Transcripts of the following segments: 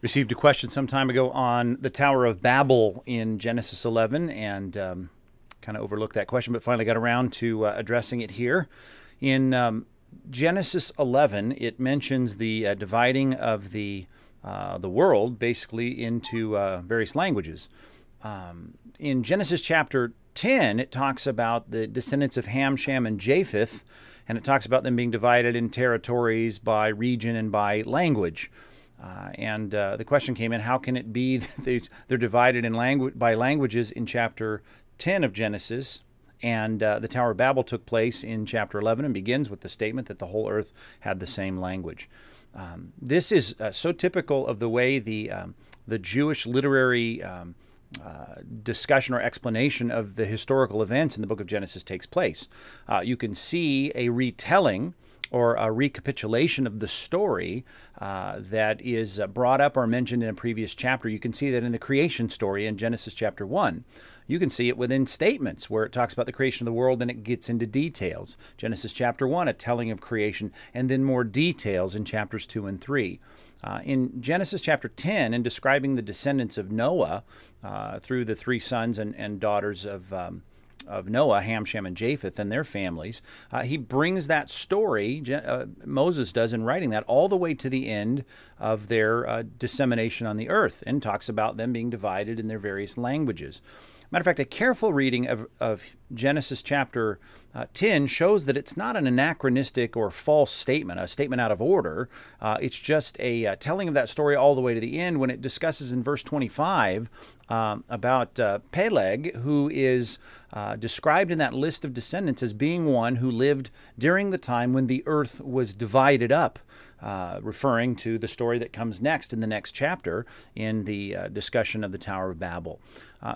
Received a question some time ago on the Tower of Babel in Genesis 11 and kind of overlooked that question, but finally got around to addressing it here. In Genesis 11, it mentions the dividing of the world basically into various languages. In Genesis chapter 10, it talks about the descendants of Ham, Shem, and Japheth, and it talks about them being divided in territories by region and by language. The question came in, how can it be that they're divided in by languages in chapter 10 of Genesis, and the Tower of Babel took place in chapter 11 and begins with the statement that the whole earth had the same language. This is so typical of the way the Jewish literary discussion or explanation of the historical events in the book of Genesis takes place. You can see a retelling or a recapitulation of the story that is brought up or mentioned in a previous chapter. You can see that in the creation story in Genesis chapter 1. You can see it within statements where it talks about the creation of the world and it gets into details. Genesis chapter 1, a telling of creation, and then more details in chapters 2 and 3. In Genesis chapter 10, in describing the descendants of Noah through the three sons and daughters of Noah, Ham, Shem, and Japheth, and their families, he brings that story, Moses does in writing that, all the way to the end of their dissemination on the earth, and talks about them being divided in their various languages. Matter of fact, a careful reading of Genesis chapter 10 shows that it's not an anachronistic or false statement, a statement out of order. It's just a telling of that story all the way to the end when it discusses in verse 25 about Peleg, who is described in that list of descendants as being one who lived during the time when the earth was divided up, referring to the story that comes next in the next chapter in the discussion of the Tower of Babel.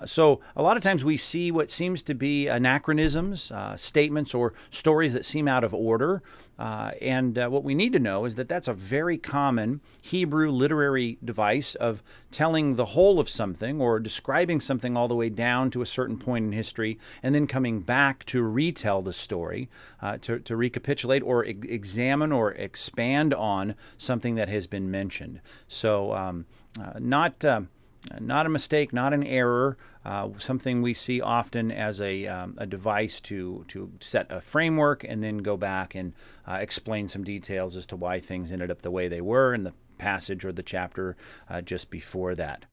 So a lot of times we see what seems to be anachronisms, statements or stories that seem out of order. What we need to know is that that's a very common Hebrew literary device of telling the whole of something or describing something all the way down to a certain point in history and then coming back to retell the story, to recapitulate or examine or expand on something that has been mentioned. So not a mistake, not an error, something we see often as a device to set a framework and then go back and explain some details as to why things ended up the way they were in the passage or the chapter just before that.